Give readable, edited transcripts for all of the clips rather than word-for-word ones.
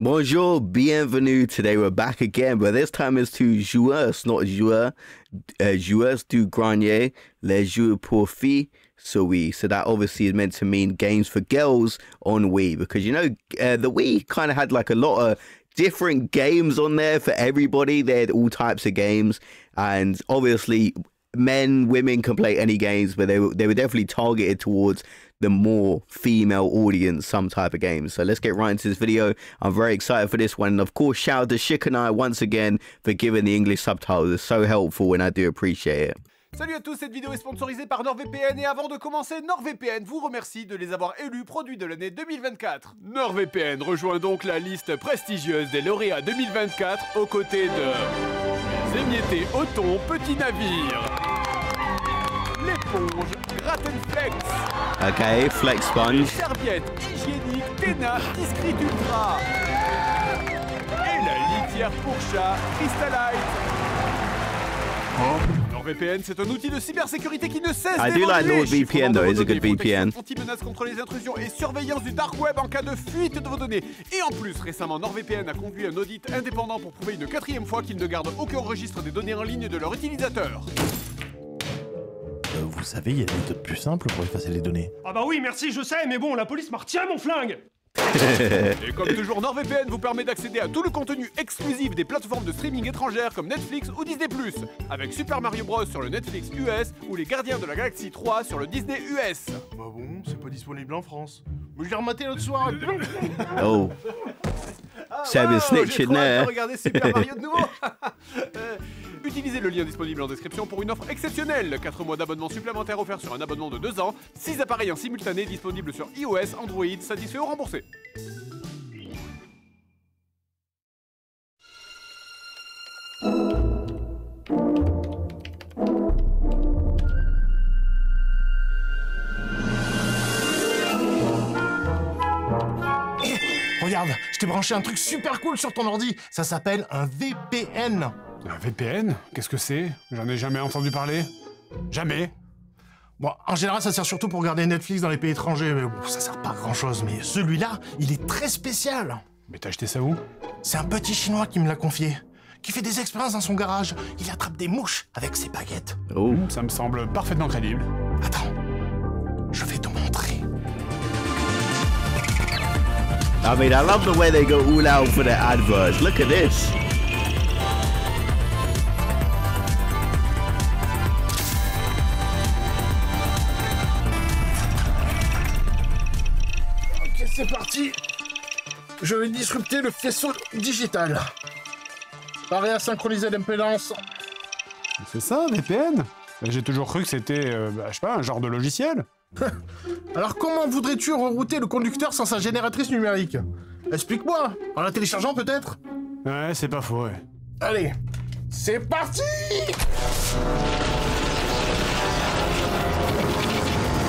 Bonjour, bienvenue. Today we're back again, but this time it's to joueurs, not joueurs. Joueurs du grenier, les jeux pour filles. So that obviously is meant to mean games for girls on Wii, because the Wii kind of had like a lot of different games on there for everybody. They had all types of games, and obviously men, women can play any games, but they were definitely targeted towards the more female audience, some type of games. So let's get right into this video. I'm very excited for this one. And of course, shout out to Shikanai once again for giving the English subtitles. It's so helpful and I do appreciate it. Salut à tous, cette vidéo est sponsorisée par NordVPN et avant de commencer, NordVPN vous remercie de les avoir élus produits de l'année 2024. NordVPN rejoint donc la liste prestigieuse des lauréats 2024 aux côtés de émiettés au thon Petit Navire, l'éponge Grattenflex, Ok, Flex Sponge, serviette hygiénique Tena Discreet Ultra et la litière pour chat Crystalite. NordVPN, c'est un outil de cybersécurité qui ne cesse d'évoluer. I do like NordVPN though, it's a good VPN. Anti-menace contre les intrusions et surveillance du dark web en cas de fuite de vos données. Et en plus, récemment, NordVPN a conduit un audit indépendant pour prouver une 4e fois qu'ils ne gardent aucun registre des données en ligne de leurs utilisateurs. Vous savez, il y a des méthodes plus simples pour effacer les données. Ah bah oui, merci, je sais, mais bon, la police m'a retiré mon flingue. Et comme toujours, NordVPN vous permet d'accéder à tout le contenu exclusif des plateformes de streaming étrangères comme Netflix ou Disney+, avec Super Mario Bros sur le Netflix US ou les Gardiens de la Galaxie 3 sur le Disney US. Bah bon, c'est pas disponible en France. Mais je l'ai rematé l'autre soir. Oh. Seb is snitching there. Regardez Super Mario de nouveau. Utilisez le lien disponible en description pour une offre exceptionnelle. 4 mois d'abonnement supplémentaire offert sur un abonnement de 2 ans. 6 appareils en simultané disponibles sur iOS, Android, satisfait ou remboursé. Regarde, je t'ai branché un truc super cool sur ton ordi. Ça s'appelle un VPN. Un VPN? Qu'est-ce que c'est? J'en ai jamais entendu parler. Jamais. Bon, en général, ça sert surtout pour regarder Netflix dans les pays étrangers, mais bon, ça sert pas à grand-chose. Mais celui-là, il est très spécial. Mais t'as acheté ça où? C'est un petit Chinois qui me l'a confié, qui fait des expériences dans son garage. Il attrape des mouches avec ses baguettes. Oh. Ça me semble parfaitement crédible. Attends, je vais te montrer. I mean, I love the way they go all out for their adverts. Look at this. Ok, c'est parti. Je vais disrupter le faisceau digital. Pareil à synchroniser l'impédance. C'est ça, VPN? J'ai toujours cru que c'était, je sais pas, un genre de logiciel. Alors comment voudrais-tu rerouter le conducteur sans sa génératrice numérique? Explique-moi, en la téléchargeant peut-être? Ouais, c'est pas faux, ouais. Allez, c'est parti!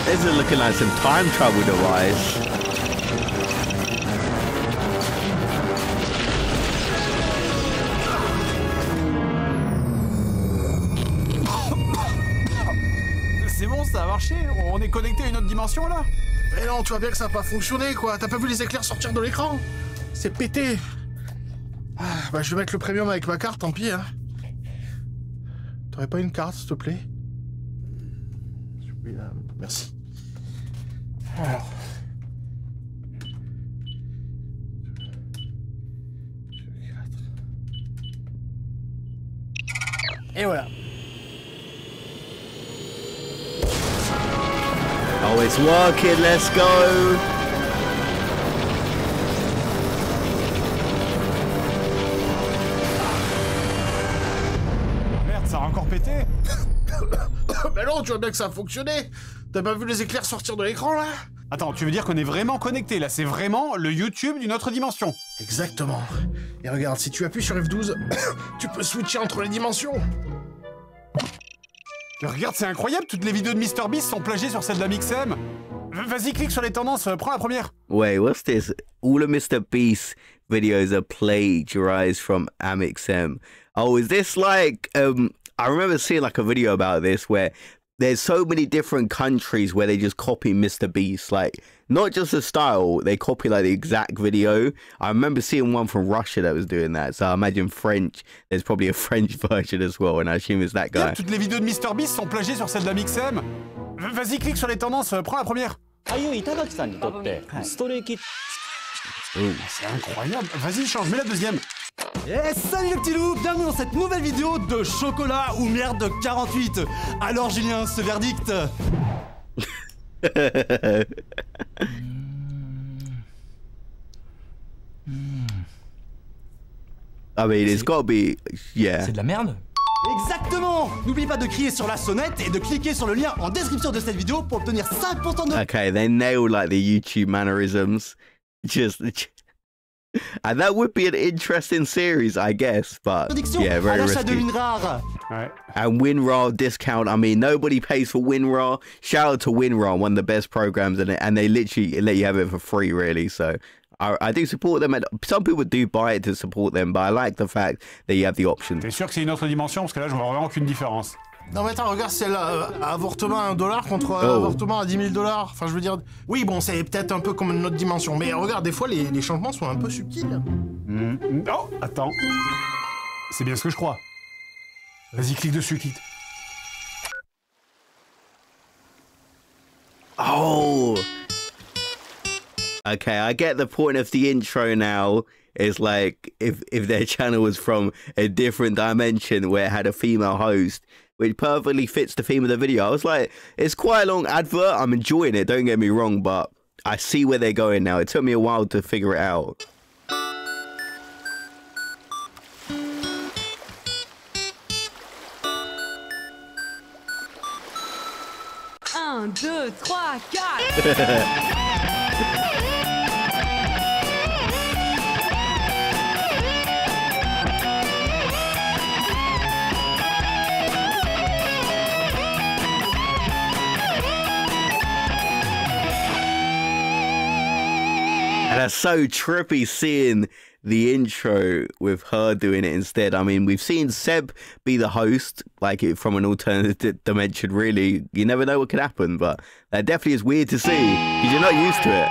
This is looking like some time travel device. C'est bon, ça a marché. On est connecté à une autre dimension là. Mais non, tu vois bien que ça n'a pas fonctionné, quoi. T'as pas vu les éclairs sortir de l'écran? C'est pété. Ah, bah, je vais mettre le premium avec ma carte, tant pis, hein. T'aurais pas une carte, s'il te plaît? Oui, là, merci. Alors. Et voilà. Oh, it's working. Let's go. Merde, ça a encore pété. Mais non, tu vois bien que ça a fonctionné. T'as pas vu les éclairs sortir de l'écran, là? Attends, tu veux dire qu'on est vraiment connecté, là? C'est vraiment le YouTube d'une autre dimension. Exactement. Et regarde, si tu appuies sur F12, tu peux switcher entre les dimensions. Regarde, c'est incroyable, toutes les vidéos de MrBeast sont plagiées sur celle d'Amixem. Vas-y, clique sur les tendances, prends la première. Wait, what's this? All of Mr. Beast's videos are plagiarized from Amixem. Oh, is this like I remember seeing like a video about this where there's so many different countries where they just copy Mr. Beast, like not just the style, they copy like the exact video. I remember seeing one from Russia that was doing that, so I imagine French, there's probably a French version as well, and I assume it's that guy. Toutes les vidéos de MrBeast sont plagiées sur celle de la Mixem. Vas-y, clique sur les tendances, prends la première. C'est incroyable. Vas-y, change, mets la deuxième. Eh salut les petits loups, bienvenue dans cette nouvelle vidéo de chocolat ou merde de 48. Alors Julien, ce verdict? I mean, it's gotta be, yeah. C'est de la merde? Exactement! N'oublie pas de crier sur la sonnette et de cliquer sur le lien en description de cette vidéo pour obtenir 5% de... Okay, they nail like the YouTube mannerisms. And that would be an interesting series, I guess, but yeah, very risky. Ouais. And WinRAR discount, I mean, nobody pays for WinRAR. Shout out to WinRAR, one of the best programs in it, and they literally let you have it for free, really. So I do support them. And some people do buy it to support them, but I like the fact that you have the option. T'es sûr que c'est une autre dimension? Parce que là, je vois vraiment aucune différence. Non mais attends, regarde, c'est avortement à $1 contre avortement à 10 000 $. Enfin, je veux dire, oui, bon, c'est peut-être un peu comme une autre dimension, mais regarde, des fois, les changements sont un peu subtils. Oh, attends. C'est bien ce que je crois. Vas-y, clique dessus, clique. Oh! Okay, I get the point of the intro now. It's like if their channel was from a different dimension where it had a female host, which perfectly fits the theme of the video. I was like, it's quite a long advert. I'm enjoying it, don't get me wrong, but I see where they're going now. It took me a while to figure it out. Un, deux, trois, quatre. And that's so trippy seeing the intro with her doing it instead. I mean, we've seen Seb be the host, like it from an alternative dimension, really. You never know what could happen, but that definitely is weird to see because you're not used to it.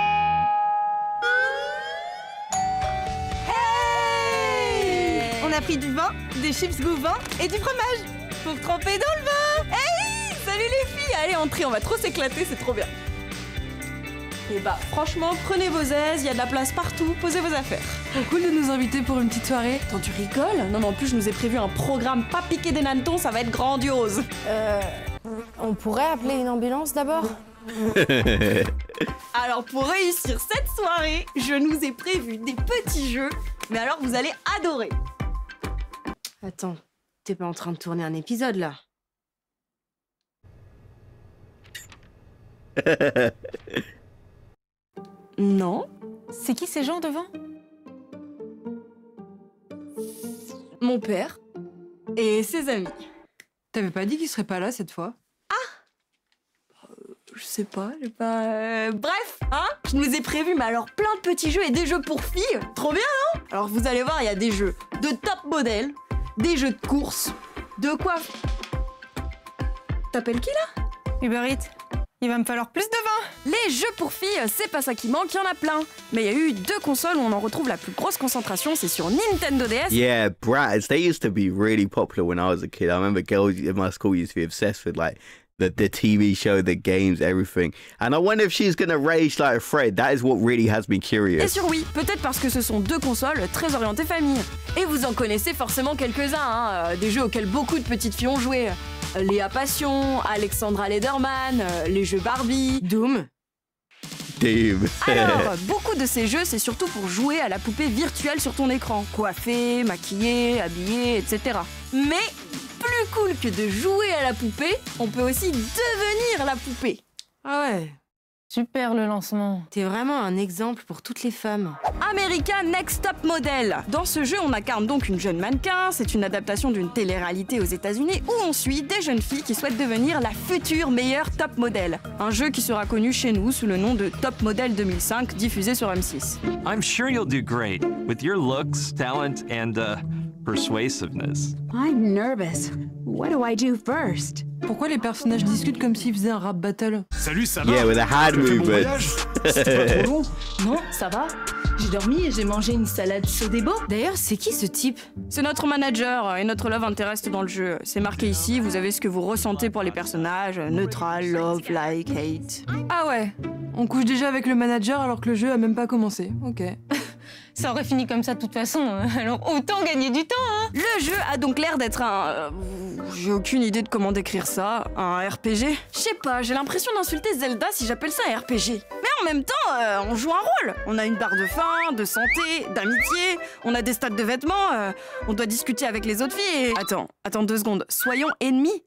Hey! On a pris du vin, des chips goût vin et du fromage pour tremper dans le vin. Hey! Salut les filles! Allez, entrez, on va trop s'éclater, c'est trop bien. Et bah franchement, prenez vos aises, il y a de la place partout, posez vos affaires. Trop cool de nous inviter pour une petite soirée. Attends, tu rigoles? Non mais en plus je nous ai prévu un programme pas piqué des hannetons, ça va être grandiose. On pourrait appeler une ambulance d'abord? Alors pour réussir cette soirée, je nous ai prévu des petits jeux, mais alors vous allez adorer. Attends, t'es pas en train de tourner un épisode là? Non. C'est qui ces gens devant? Mon père et ses amis. T'avais pas dit qu'il serait pas là cette fois? Je sais pas, j'ai pas... Bref, hein, je nous ai prévu, mais alors plein de petits jeux et des jeux pour filles. Trop bien, non? Alors vous allez voir, il y a des jeux de top modèle, des jeux de course, de quoi... T'appelles qui, là? Uber Eats, il va me falloir plus de vin. Les jeux pour filles, c'est pas ça qui manque, il y en a plein. Mais il y a eu 2 consoles où on en retrouve la plus grosse concentration, c'est sur Nintendo DS. Yeah, Bratz, they used to be really popular when I was a kid. I remember girls in my school used to be obsessed with like the TV show, the games, everything. And I wonder if she's gonna rage like Fred. That is what really has me curious. Et sur Wii, peut-être parce que ce sont 2 consoles très orientées famille. Et vous en connaissez forcément quelques-uns, hein, des jeux auxquels beaucoup de petites filles ont joué. Léa Passion, Alexandra Lederman, les jeux Barbie, Doom. Alors, beaucoup de ces jeux, c'est surtout pour jouer à la poupée virtuelle sur ton écran. Coiffée, maquillée, habillée, etc. Mais plus cool que de jouer à la poupée, on peut aussi devenir la poupée. Ah ouais. Super le lancement. T'es vraiment un exemple pour toutes les femmes. America Next Top Model. Dans ce jeu, on incarne donc une jeune mannequin. C'est une adaptation d'une télé-réalité aux États-Unis où on suit des jeunes filles qui souhaitent devenir la future meilleure top model. Un jeu qui sera connu chez nous sous le nom de Top Model 2005, diffusé sur M6. I'm sure you'll do great with your looks, talent, and persuasiveness. I'm nervous. What do I do first? Pourquoi les personnages discutent comme s'ils faisaient un rap battle? Salut, ça va? Yeah, with a hand Tu as fait bon movement. voyage? C'était pas trop long? Non, ça va. J'ai dormi et j'ai mangé une salade sodebo. D'ailleurs, c'est qui ce type? C'est notre manager et notre love interest dans le jeu. C'est marqué ici, vous avez ce que vous ressentez pour les personnages, neutral, love, like, hate. Ah ouais, on couche déjà avec le manager alors que le jeu a même pas commencé. Ok. Ça aurait fini comme ça de toute façon, alors autant gagner du temps, hein. Le jeu a donc l'air d'être un... j'ai aucune idée de comment décrire ça. Un RPG? Je sais pas, j'ai l'impression d'insulter Zelda si j'appelle ça un RPG. Mais en même temps, on joue un rôle. On a une barre de faim, de santé, d'amitié, on a des stats de vêtements, on doit discuter avec les autres filles et... Attends 2 secondes. Soyons ennemis?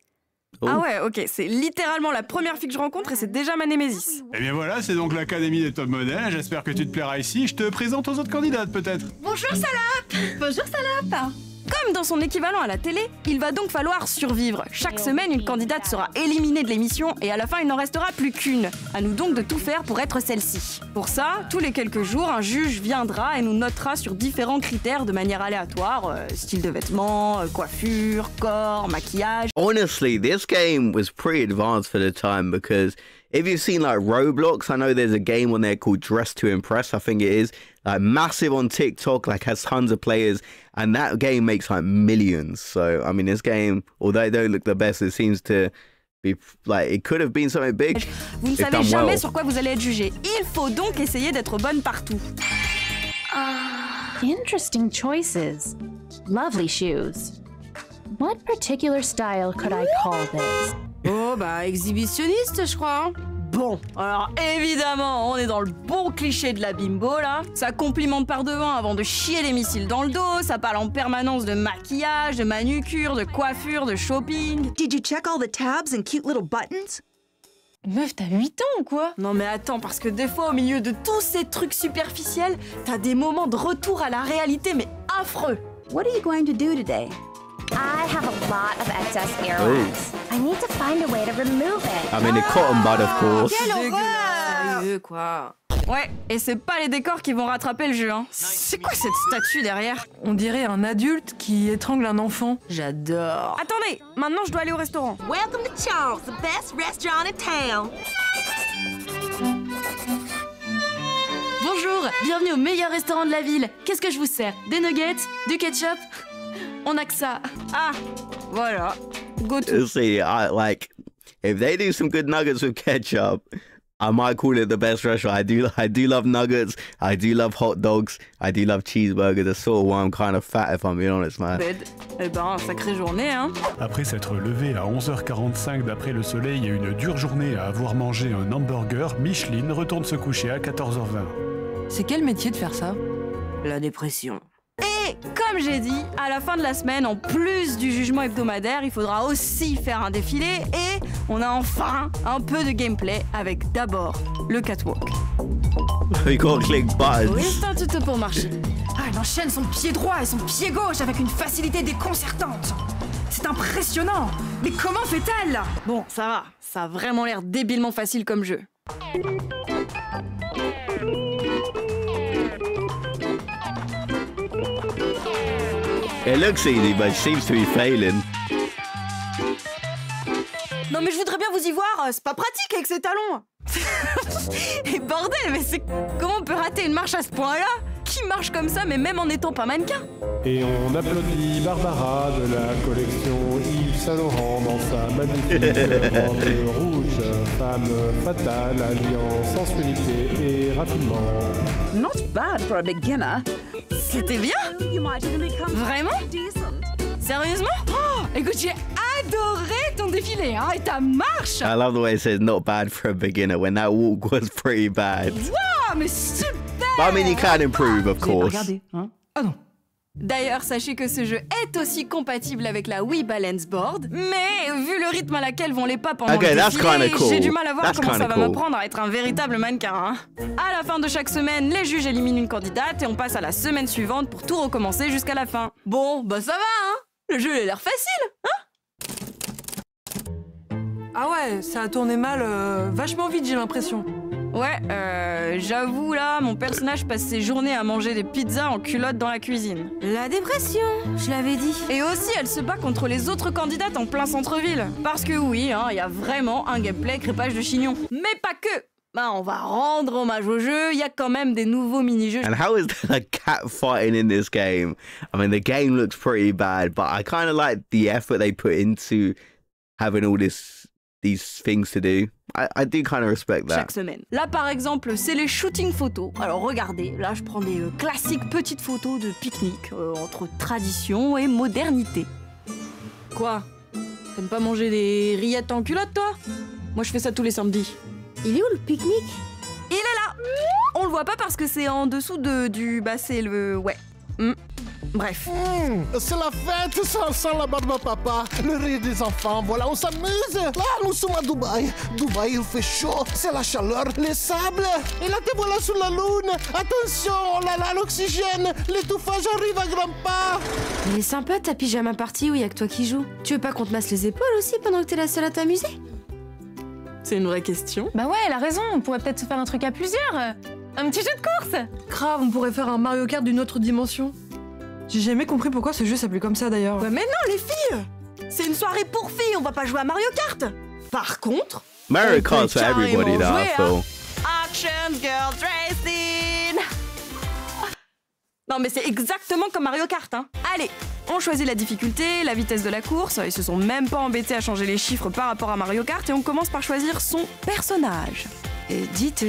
Oh. Ah ouais, ok, c'est littéralement la première fille que je rencontre et c'est déjà ma némésis. Eh bien voilà, c'est donc l'Académie des top modèles. J'espère que tu te plairas ici. Je te présente aux autres candidates, peut-être. Bonjour Salope! Bonjour Salope! Comme dans son équivalent à la télé, il va donc falloir survivre. Chaque semaine, une candidate sera éliminée de l'émission et à la fin, il n'en restera plus qu'une. À nous donc de tout faire pour être celle-ci. Pour ça, tous les quelques jours, un juge viendra et nous notera sur différents critères de manière aléatoire, style de vêtements, coiffure, corps, maquillage. Honestly, this game was pretty advanced for the time because if you've seen like Roblox, I know there's a game on there called Dress to Impress, I think it is. Like massive on TikTok, like has tons of players, and that game makes like millions. So I mean, this game, although it don't look the best, it seems to be like it could have been something big. Vous ne savez jamais sur quoi vous allez être jugé. Il faut donc essayer d'être bonne partout. Interesting choices. Lovely shoes. What particular style could I call this? Oh bah exhibitionniste je crois. Hein. Bon, alors évidemment, on est dans le bon cliché de la bimbo là. Ça complimente par devant avant de chier les missiles dans le dos, ça parle en permanence de maquillage, de manucure, de coiffure, de shopping. Did you check all the tabs and cute little buttons? Meuf, t'as 8 ans ou quoi? Non mais attends, parce que des fois au milieu de tous ces trucs superficiels, t'as des moments de retour à la réalité mais affreux. What are you going to do today? I have a lot of excess earwax. I need to find a way to remove it. I mean, the cotton bud, of course. Quelle horreur! Sérieux, quoi. Ouais, et c'est pas les décors qui vont rattraper le jeu, hein. C'est quoi cette statue derrière? On dirait un adulte qui étrangle un enfant. J'adore. Attendez, maintenant je dois aller au restaurant. Welcome to Charles, the best restaurant in town. Bonjour, bienvenue au meilleur restaurant de la ville. Qu'est-ce que je vous sers? Des nuggets? Du ketchup? On a que ça. Ah, voilà. Go to. See, I like if they do some good nuggets with ketchup, I might call it the best restaurant. I do love nuggets. I do love hot dogs. I do love cheeseburgers. That's sort of why I'm kind of fat, if I'm being honest, man. Eh ben, sacrée journée, hein. Après s'être levé à 11h45 d'après le soleil et une dure journée à avoir mangé un hamburger, Micheline retourne se coucher à 14h20. C'est quel métier de faire ça? La dépression. Et comme j'ai dit, à la fin de la semaine, en plus du jugement hebdomadaire, il faudra aussi faire un défilé et on a enfin un peu de gameplay avec d'abord le catwalk. You gotta click buttons. Oui, c'est un tuto pour marcher. Ah, elle enchaîne son pied droit et son pied gauche avec une facilité déconcertante. C'est impressionnant. Mais comment fait-elle? Bon, ça a vraiment l'air débilement facile comme jeu. It looks easy, but it seems to be failing. Non mais je voudrais bien vous y voir, c'est pas pratique avec ces talons. Et bordel, mais c'est... Comment on peut rater une marche à ce point-là? Qui marche comme ça, mais même en n'étant pas mannequin? Et on applaudit Barbara de la collection Yves Saint Laurent dans sa magnifique robe rouge, femme fatale, alliant sensualité et raffinement. Not bad for a beginner. C'était bien? Vraiment? Sérieusement? Oh, écoute, j'ai adoré ton défilé, hein, et ta marche. I love the way it says not bad for a beginner when that walk was pretty bad. Wow, mais super! But I mean, you can improve, of course. Regardez, hein? Ah non. D'ailleurs, sachez que ce jeu est aussi compatible avec la Wii Balance Board, mais vu le rythme à laquelle vont les pas pendant le défilé, cool. j'ai du mal à voir comment ça va cool. m'apprendre à être un véritable mannequin. Hein. À la fin de chaque semaine, les juges éliminent une candidate et on passe à la semaine suivante pour tout recommencer jusqu'à la fin. Bon, bah ça va, hein? Le jeu a l'air facile, hein? Ah ouais, ça a tourné mal vachement vite, j'ai l'impression. Ouais, j'avoue là, mon personnage passe ses journées à manger des pizzas en culotte dans la cuisine. La dépression, je l'avais dit. Et aussi, elle se bat contre les autres candidates en plein centre-ville. Parce que oui, hein, y a vraiment un gameplay crépage de chignon. Mais pas que. Bah, on va rendre hommage au jeu, il y a quand même des nouveaux mini-jeux. And how is there a cat fighting in this game? I mean, the game looks pretty bad, but I kind of like the effort they put into having all these things to do. I do kind of respect that. Chaque semaine. Là, par exemple, c'est les shooting photos. Alors, regardez, là, je prends des classiques petites photos de pique-nique entre tradition et modernité. Quoi? T'aimes pas manger des rillettes en culotte, toi? Moi, je fais ça tous les samedis. Il est où le pique-nique? Il est là! On le voit pas parce que c'est en dessous du... Bah, c'est le... Ouais. Bref. C'est la fête sans la barbe papa, le rire des enfants, voilà, on s'amuse. Là, nous sommes à Dubaï. Dubaï, il fait chaud, c'est la chaleur, les sables. Et là, te voilà sur la lune. Attention, oh là là, l'oxygène, l'étouffage arrive à grands pas. Il est sympa ta pyjama party où il y a que toi qui joues. Tu veux pas qu'on te masse les épaules aussi pendant que t'es la seule à t'amuser? C'est une vraie question. Bah ouais, elle a raison, on pourrait peut-être se faire un truc à plusieurs. Un petit jeu de course. Grave, on pourrait faire un Mario Kart d'une autre dimension. J'ai jamais compris pourquoi ce jeu s'appelait comme ça d'ailleurs. Ouais, mais non, les filles! C'est une soirée pour filles, on va pas jouer à Mario Kart! Par contre... Mario Kart's for everybody, though, I feel. Action Girls Racing! Non, mais c'est exactement comme Mario Kart, hein. Allez, on choisit la difficulté, la vitesse de la course, ils se sont même pas embêtés à changer les chiffres par rapport à Mario Kart, et on commence par choisir son personnage. Et dites,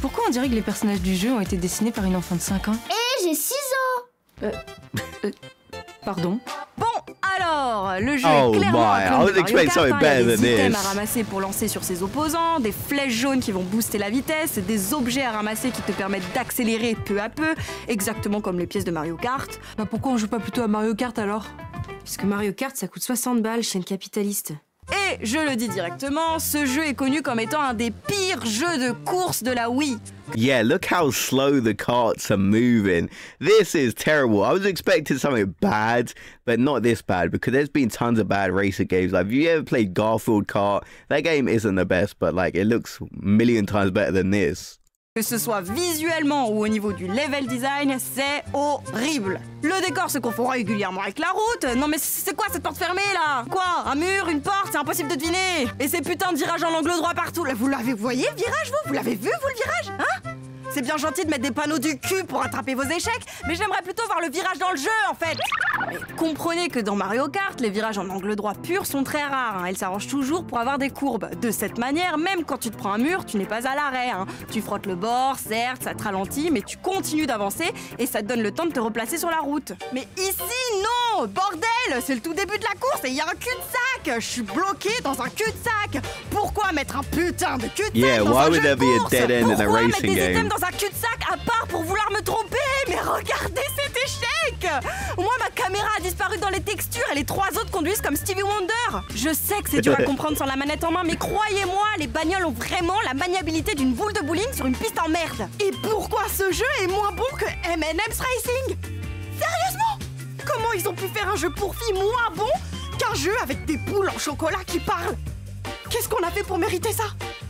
pourquoi on dirait que les personnages du jeu ont été dessinés par une enfant de 5 ans? J'ai 6 ans. Pardon. Bon, alors, le jeu Oh est clairement un my, clone I de was Mario expecting Kart, something hein. Il y a better des than items this. à ramasser pour lancer sur ses opposants, des flèches jaunes qui vont booster la vitesse, des objets à ramasser qui te permettent d'accélérer peu à peu, exactement comme les pièces de Mario Kart. Bah pourquoi on joue pas plutôt à Mario Kart alors? Parce que Mario Kart ça coûte 60 balles chez une capitaliste. Et je le dis directement, ce jeu est connu comme étant un des pires jeux de course de la Wii. Yeah, look how slow the carts are moving. This is terrible. I was expecting something bad, but not this bad, because there's been tons of bad racing games. Like, have you ever played Garfield Kart? That game isn't the best, but like it looks a million times better than this. Que ce soit visuellement ou au niveau du level design, c'est horrible. Le décor se confond régulièrement avec la route. Non mais c'est quoi cette porte fermée là? Quoi? Un mur? Une porte? C'est impossible de deviner. Et ces putains de virages en angle droit partout. Là, vous voyez le virage vous? Vous l'avez vu vous le virage? Hein? C'est bien gentil de mettre des panneaux du cul pour attraper vos échecs, mais j'aimerais plutôt voir le virage dans le jeu en fait. Mais comprenez que dans Mario Kart, les virages en angle droit pur sont très rares. Hein. Ils s'arrangent toujours pour avoir des courbes. De cette manière, même quand tu te prends un mur, tu n'es pas à l'arrêt. Hein. Tu frottes le bord, certes, ça te ralentit, mais tu continues d'avancer et ça te donne le temps de te replacer sur la route. Mais ici, non! Bordel! C'est le tout début de la course et il y a un cul-de-sac! Je suis bloqué dans un cul-de-sac! Pourquoi mettre un putain de cul-de-sac dans un jeu de course? Pourquoi mettre des items dans un cul-de-sac à part pour vouloir me tromper? Mais regardez cet échec! Moi, ma caméra a disparu dans les textures et les trois autres conduisent comme Stevie Wonder. Je sais que c'est dur à comprendre sans la manette en main, mais croyez-moi, les bagnoles ont vraiment la maniabilité d'une boule de bowling sur une piste en merde. Et pourquoi ce jeu est moins bon que M&M's Racing? Sérieusement? Comment ils ont pu faire un jeu pour filles moins bon qu'un jeu avec des boules en chocolat qui parlent? Qu'est-ce qu'on a fait pour mériter ça?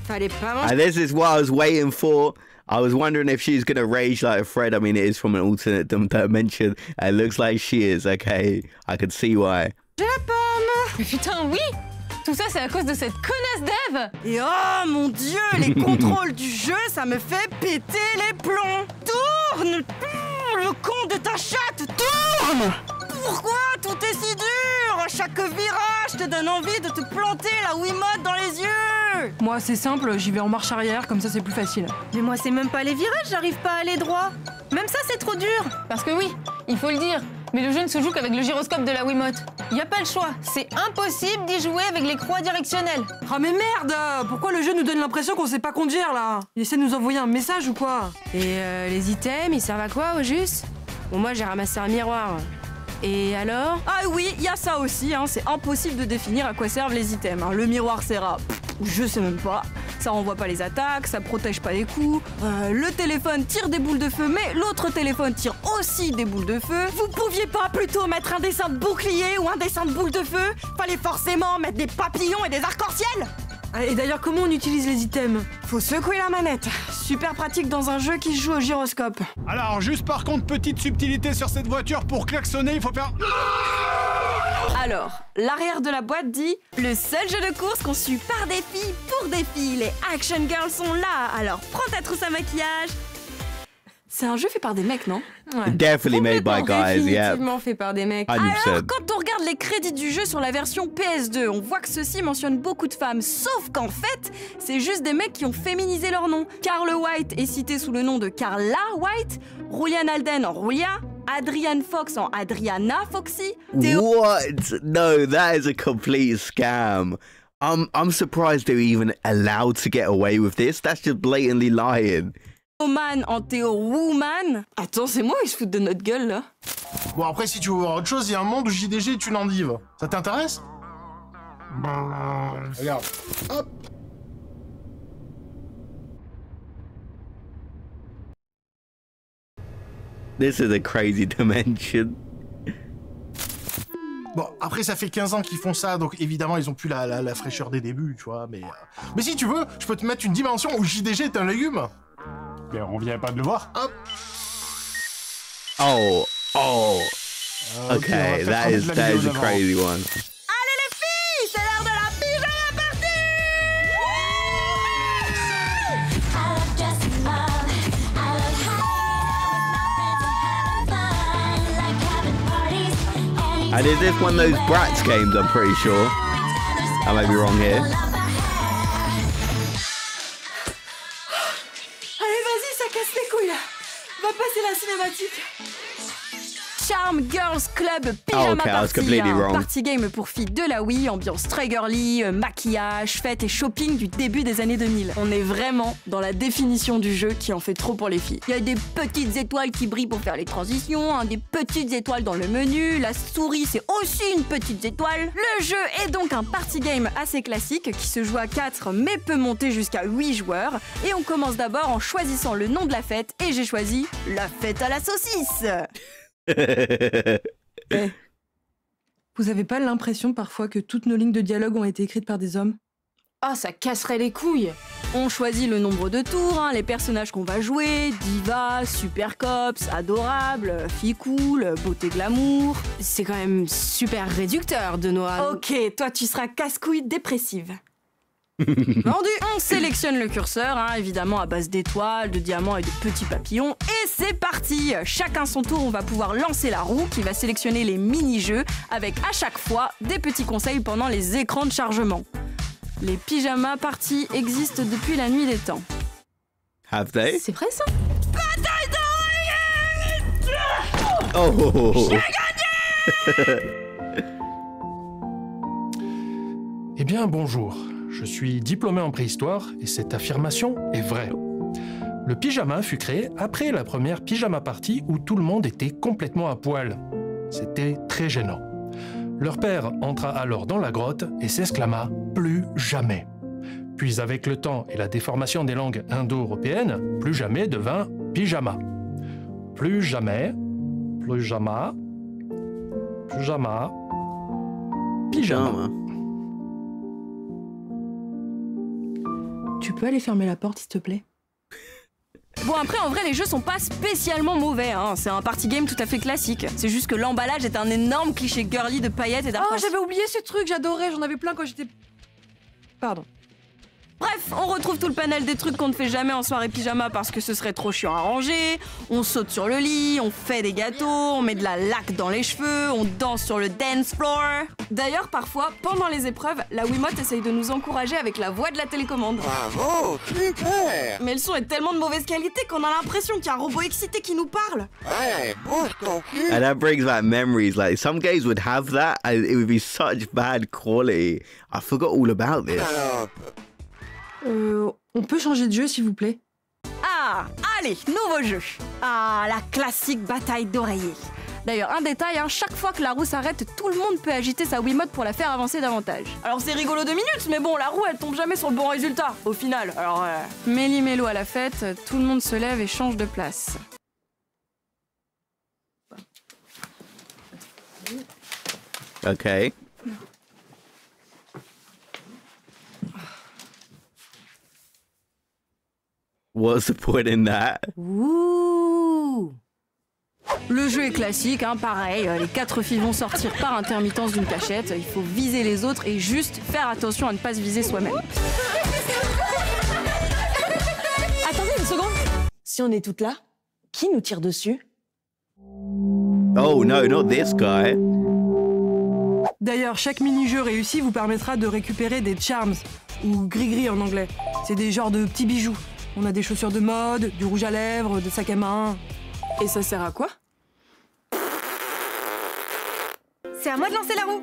Fallait pas manger. And this is what I was waiting for. I was wondering if she's gonna rage like Fred. I mean, it is from an alternate dimension. It looks like she is. Okay, I can see why. J'ai la pomme. Mais putain, oui! Tout ça, c'est à cause de cette connasse d'Eve! Et oh mon dieu, les contrôles du jeu, ça me fait péter les plombs! Tourne! Le con de ta chatte, tourne! Pourquoi tout est si dur? Chaque virage te donne envie de te planter la Wiimote dans les yeux! Moi, c'est simple, j'y vais en marche arrière, comme ça c'est plus facile. Mais moi, c'est même pas les virages, j'arrive pas à aller droit. Même ça, c'est trop dur. Parce que oui, il faut le dire, mais le jeu ne se joue qu'avec le gyroscope de la Wiimote. Y a pas le choix, c'est impossible d'y jouer avec les croix directionnelles. Ah mais merde! Pourquoi le jeu nous donne l'impression qu'on sait pas conduire là? Il essaie de nous envoyer un message ou quoi? Et les items, ils servent à quoi au juste? Bon, moi, j'ai ramassé un miroir. Et alors? Ah oui, il y a ça aussi, hein. C'est impossible de définir à quoi servent les items. Hein. Le miroir sert à... je sais même pas. Ça renvoie pas les attaques, ça protège pas les coups. Le téléphone tire des boules de feu, mais l'autre téléphone tire aussi des boules de feu. Vous pouviez pas plutôt mettre un dessin de bouclier ou un dessin de boule de feu? Fallait forcément mettre des papillons et des arcs-en-ciel? Et d'ailleurs, comment on utilise les items? Faut secouer la manette. Super pratique dans un jeu qui se joue au gyroscope. Alors, juste par contre, petite subtilité sur cette voiture, pour klaxonner, il faut faire... Alors, l'arrière de la boîte dit « Le seul jeu de course conçu par des filles pour des filles. Les Action Girls sont là, alors prends ta trousse à maquillage. » C'est un jeu fait par des mecs, non? Ouais. Definitely made by guys, yeah. Définitivement fait par des mecs. 100%. Alors, quand on regarde les crédits du jeu sur la version PS2, on voit que ceux-ci mentionnent beaucoup de femmes, sauf qu'en fait, c'est juste des mecs qui ont féminisé leur nom. Carl White est cité sous le nom de Carla White, Julian Alden en Julia, Adrienne Fox en Adriana Foxy, What? No, that is a complete scam. I'm surprised they were even allowed to get away with this. That's just blatantly lying. Man en Théo Woman. Attends, c'est moi, ils se foutent de notre gueule là. Bon, après, si tu veux voir autre chose, il y a un monde où JDG est une endive. Ça t'intéresse? Regarde. Hop. This is a crazy dimension. Bon, après, ça fait 15 ans qu'ils font ça, donc évidemment, ils ont plus la fraîcheur des débuts, tu vois, mais si tu veux, je peux te mettre une dimension où JDG est un légume. Mais on vient pas de le voir. Hop. Oh. Okay, that is a crazy one. Allez les filles, c'est l'heure de la pyjama party! And is this one of those Bratz games, I'm pretty sure? I might be wrong here. Allez, vas-y, ça casse les couilles là. Va passer la cinématique. Charm Girls Club Pyjama Okay, I was Party, completely un wrong. party game pour filles de la Wii, ambiance très girly, maquillage, fête et shopping du début des années 2000. On est vraiment dans la définition du jeu qui en fait trop pour les filles. Il y a des petites étoiles qui brillent pour faire les transitions, hein, des petites étoiles dans le menu, la souris c'est aussi une petite étoile. Le jeu est donc un party game assez classique qui se joue à 4 mais peut monter jusqu'à 8 joueurs. Et on commence d'abord en choisissant le nom de la fête et j'ai choisi la fête à la saucisse. Vous avez pas l'impression parfois que toutes nos lignes de dialogue ont été écrites par des hommes? Ah, ça casserait les couilles. On choisit le nombre de tours, hein, les personnages qu'on va jouer, diva, super cops, adorable, fille cool, beauté glamour. C'est quand même super réducteur de Noah. Ok, toi tu seras casse-couille dépressive. Vendu. On sélectionne le curseur, hein, évidemment à base d'étoiles, de diamants et de petits papillons. Et c'est parti. Chacun son tour, on va pouvoir lancer la roue qui va sélectionner les mini-jeux avec à chaque fois des petits conseils pendant les écrans de chargement. Les pyjamas parties existent depuis la nuit des temps. Have they? C'est vrai ça? Bataille de Oh. J'ai gagné. Eh bien, bonjour. Je suis diplômé en préhistoire et cette affirmation est vraie. Le pyjama fut créé après la première pyjama party où tout le monde était complètement à poil. C'était très gênant. Leur père entra alors dans la grotte et s'exclama « Plus jamais ». Puis avec le temps et la déformation des langues indo-européennes, « Plus jamais » devint « pyjama ». Plus jamais, pyjama, pyjama, pyjama. Tu peux aller fermer la porte, s'il te plaît? Bon après en vrai les jeux sont pas spécialement mauvais, hein. C'est un party game tout à fait classique. C'est juste que l'emballage est un énorme cliché girly de paillettes et d'arc-en-ciel. Oh, j'avais oublié ce truc, j'adorais, j'en avais plein quand j'étais... Pardon. Bref, on retrouve tout le panel des trucs qu'on ne fait jamais en soirée pyjama parce que ce serait trop chiant à ranger. On saute sur le lit, on fait des gâteaux, on met de la laque dans les cheveux, on danse sur le dance floor. D'ailleurs, parfois, pendant les épreuves, la Wiimote essaye de nous encourager avec la voix de la télécommande. Bravo, super. Mais le son est tellement de mauvaise qualité qu'on a l'impression qu'il y a un robot excité qui nous parle. Ouais, bouge ton cul. And that brings back memories. Like some games would have that, and it would be such bad quality. I forgot all about this. On peut changer de jeu, s'il vous plaît? Ah, allez, nouveau jeu. Ah, la classique bataille d'oreiller. D'ailleurs, un détail, hein, chaque fois que la roue s'arrête, tout le monde peut agiter sa Wiimote pour la faire avancer davantage. Alors c'est rigolo 2 minutes, mais bon, la roue elle tombe jamais sur le bon résultat, au final. Alors, méli-mélo à la fête, tout le monde se lève et change de place. Okay. what's the point in that? Ouh. Le jeu est classique, hein, pareil. Les 4 filles vont sortir par intermittence d'une cachette. Il faut viser les autres et juste faire attention à ne pas se viser soi-même. Attendez une seconde. Si on est toutes là, qui nous tire dessus? Oh no, not this guy. D'ailleurs, chaque mini-jeu réussi vous permettra de récupérer des charms, ou gris-gris en anglais. C'est des genres de petits bijoux. On a des chaussures de mode, du rouge à lèvres, des sacs à main. Et ça sert à quoi? C'est à moi de lancer la roue.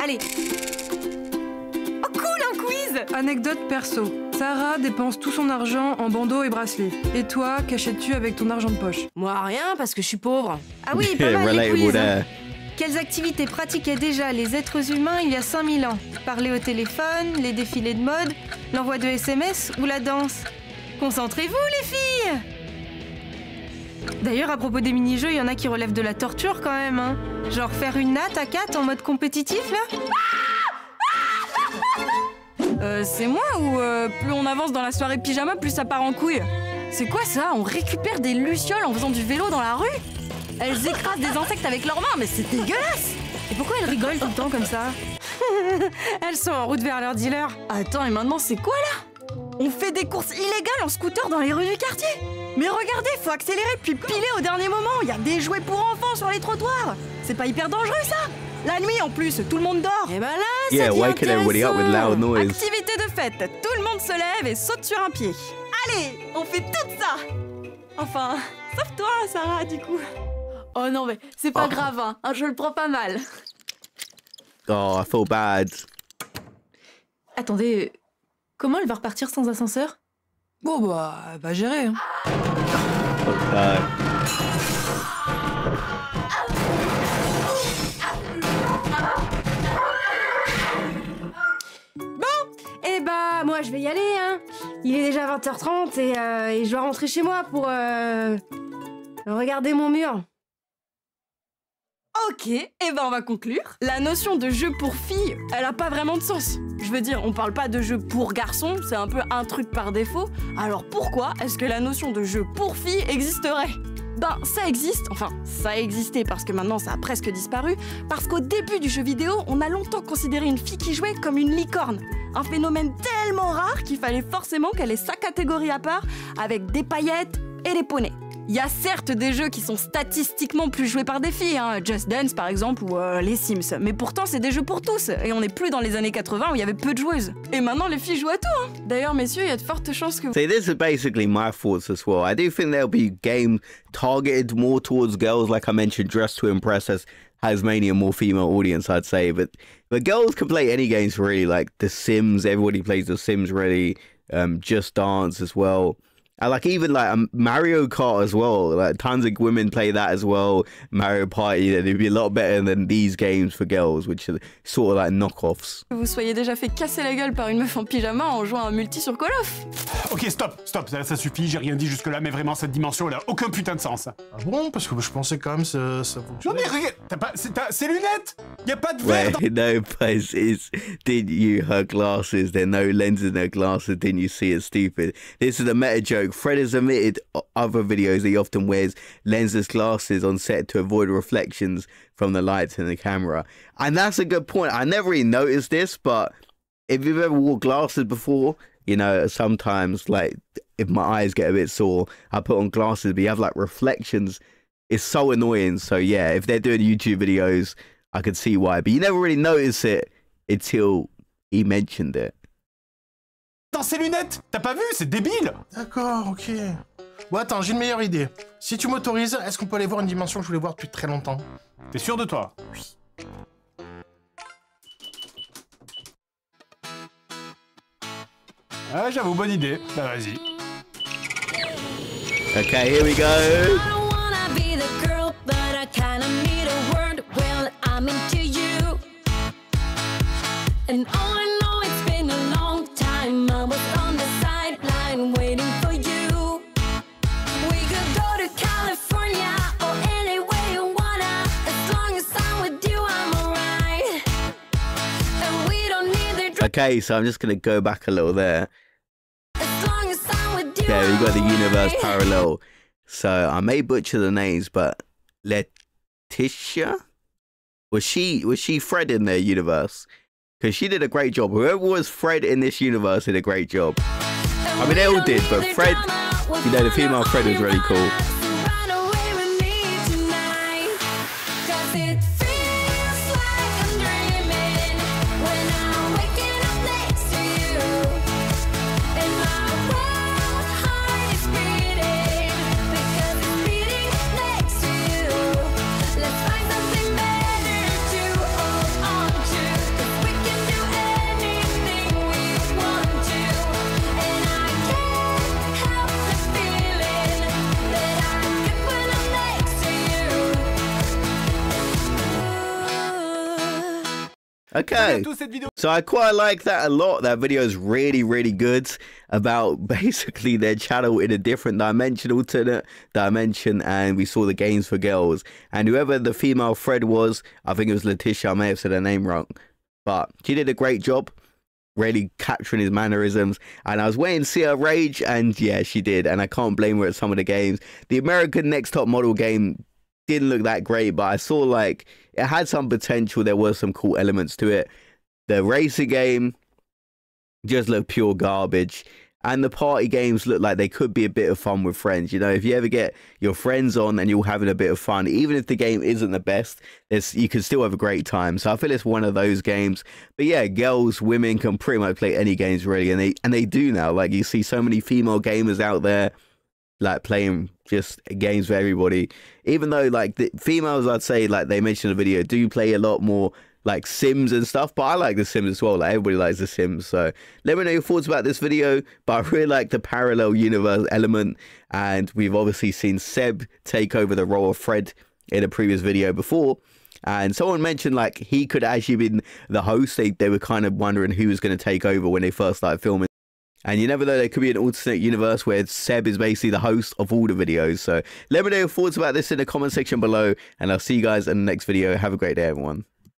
Allez. Oh cool, un quiz. Anecdote perso. Sarah dépense tout son argent en bandeaux et bracelets. Et toi, qu'achètes-tu avec ton argent de poche? Moi, rien, parce que je suis pauvre. Ah oui, pas mal les Relatable quiz. there. Quelles activités pratiquaient déjà les êtres humains il y a 5000 ans? Parler au téléphone, les défilés de mode, l'envoi de SMS ou la danse? Concentrez-vous les filles! D'ailleurs, à propos des mini-jeux, il y en a qui relèvent de la torture quand même, hein. Genre faire une natte à 4 en mode compétitif, là? C'est moi ou plus on avance dans la soirée pyjama, plus ça part en couille? C'est quoi ça? On récupère des lucioles en faisant du vélo dans la rue? Elles écrasent des insectes avec leurs mains, mais c'est dégueulasse! Et pourquoi elles rigolent tout le temps comme ça? Elles sont en route vers leur dealer. Attends, et maintenant c'est quoi là? On fait des courses illégales en scooter dans les rues du quartier? Mais regardez, faut accélérer puis piler au dernier moment. Il y a des jouets pour enfants sur les trottoirs. C'est pas hyper dangereux ça? La nuit en plus, tout le monde dort. Et ben là, Yeah, ça devient waking everybody up with loud noise. Activité de fête, tout le monde se lève et saute sur un pied. Allez, on fait tout ça. Enfin, sauf toi, Sarah, du coup. Oh non, mais c'est pas grave, hein. Je le prends pas mal. Oh, I feel bad. Attendez, comment elle va repartir sans ascenseur? Bon bah, elle va gérer. Hein. Eh bah, moi je vais y aller, hein. Il est déjà 20h30 et je dois rentrer chez moi pour regarder mon mur. Ok, et ben on va conclure. La notion de jeu pour filles, elle a pas vraiment de sens. Je veux dire, on parle pas de jeu pour garçons, c'est un peu un truc par défaut. Alors pourquoi est-ce que la notion de jeu pour filles existerait? Ben, ça existe, enfin, ça a existé parce que maintenant ça a presque disparu, parce qu'au début du jeu vidéo, on a longtemps considéré une fille qui jouait comme une licorne. Un phénomène tellement rare qu'il fallait forcément qu'elle ait sa catégorie à part, avec des paillettes et des poneys. Il y a certes des jeux qui sont statistiquement plus joués par des filles, hein, Just Dance par exemple, ou les Sims, mais pourtant c'est des jeux pour tous, et on n'est plus dans les années 80 où il y avait peu de joueuses. Et maintenant les filles jouent à tout, hein. D'ailleurs messieurs, il y a de fortes chances que... See, this is basically my thoughts as well. I do think there'll be games targeted more towards girls, like I mentioned, Dress to Impress has mainly a more female audience, I'd say, but girls can play any games really, like The Sims, everybody plays The Sims really, Just Dance as well. I like even like Mario Kart as well. Like tons of women play that as well. Mario Party, it'd be a lot better than these games for girls, which are sort of like knockoffs. Vous soyez déjà fait casser la gueule par une meuf en pyjama en jouant à un multi sur Call of. Ok, stop, ça suffit, j'ai rien dit jusque-là, mais vraiment cette dimension, elle a aucun putain de sens. Ah bon? Parce que je pensais quand même ça J'en ai rien. Ces lunettes. Y a pas de verre. Wait, no, place is. Didn't you? Her glasses. There are no lenses in her glasses. Didn't you see it? Stupid. This is a meta joke. Fred has admitted other videos that he often wears lensless glasses on set to avoid reflections from the lights in the camera. And that's a good point. I never really noticed this, but if you've ever wore glasses before, you know, sometimes like if my eyes get a bit sore, I put on glasses, but you have like reflections. It's so annoying. So yeah, if they're doing YouTube videos, I could see why. But you never really notice it until he mentioned it. Dans ces lunettes, t'as pas vu? C'est débile. D'accord, ok. Bon, attends, j'ai une meilleure idée. Si tu m'autorises, est-ce qu'on peut aller voir une dimension que je voulais voir depuis très longtemps? T'es sûr de toi? Oui. Ah, j'avoue, bonne idée. Bah, vas-y. Okay, here we go. And all I know, it's been a long time. I was on the sideline waiting for you. We could go to California or anywhere you wanna. As long as I'm with you, I'm alright. And we don't need the Okay, so I'm just gonna go back a little there. as long as I'm with Yeah, we got the universe parallel. So I may butcher the names, but Letitia? Was she Fred in their universe? Because she did a great job. Whoever was Fred in this universe did a great job. I mean, they all did, but Fred, you know, the female Fred was really cool. Okay, so I quite like that a lot. That video is really, really good about basically their channel in a different alternate dimension, and we saw the games for girls. And whoever the female Fred was, I think it was Letitia, I may have said her name wrong, but she did a great job really capturing his mannerisms, and I was waiting to see her rage, and yeah, she did, and I can't blame her at some of the games. The American Next Top Model game didn't look that great, but I saw like it had some potential. There were some cool elements to it. The racer game just looked pure garbage, and the party games look like they could be a bit of fun with friends. You know, if you ever get your friends on and you're having a bit of fun, even if the game isn't the best, you can still have a great time. So I feel it's one of those games. But yeah, girls, women can pretty much play any games really, and they do now. Like, you see so many female gamers out there like playing just games for everybody, even though like the females, I'd say, like they mentioned in the video, do play a lot more like Sims and stuff, but I like the Sims as well. Like, everybody likes the Sims. So let me know your thoughts about this video, but I really like the parallel universe element, and we've obviously seen Seb take over the role of Fred in a previous video before, and someone mentioned like he could actually been the host. They were kind of wondering who was going to take over when they first started filming. And you never know, there could be an alternate universe where Seb is basically the host of all the videos. So let me know your thoughts about this in the comment section below, and I'll see you guys in the next video. Have a great day, everyone.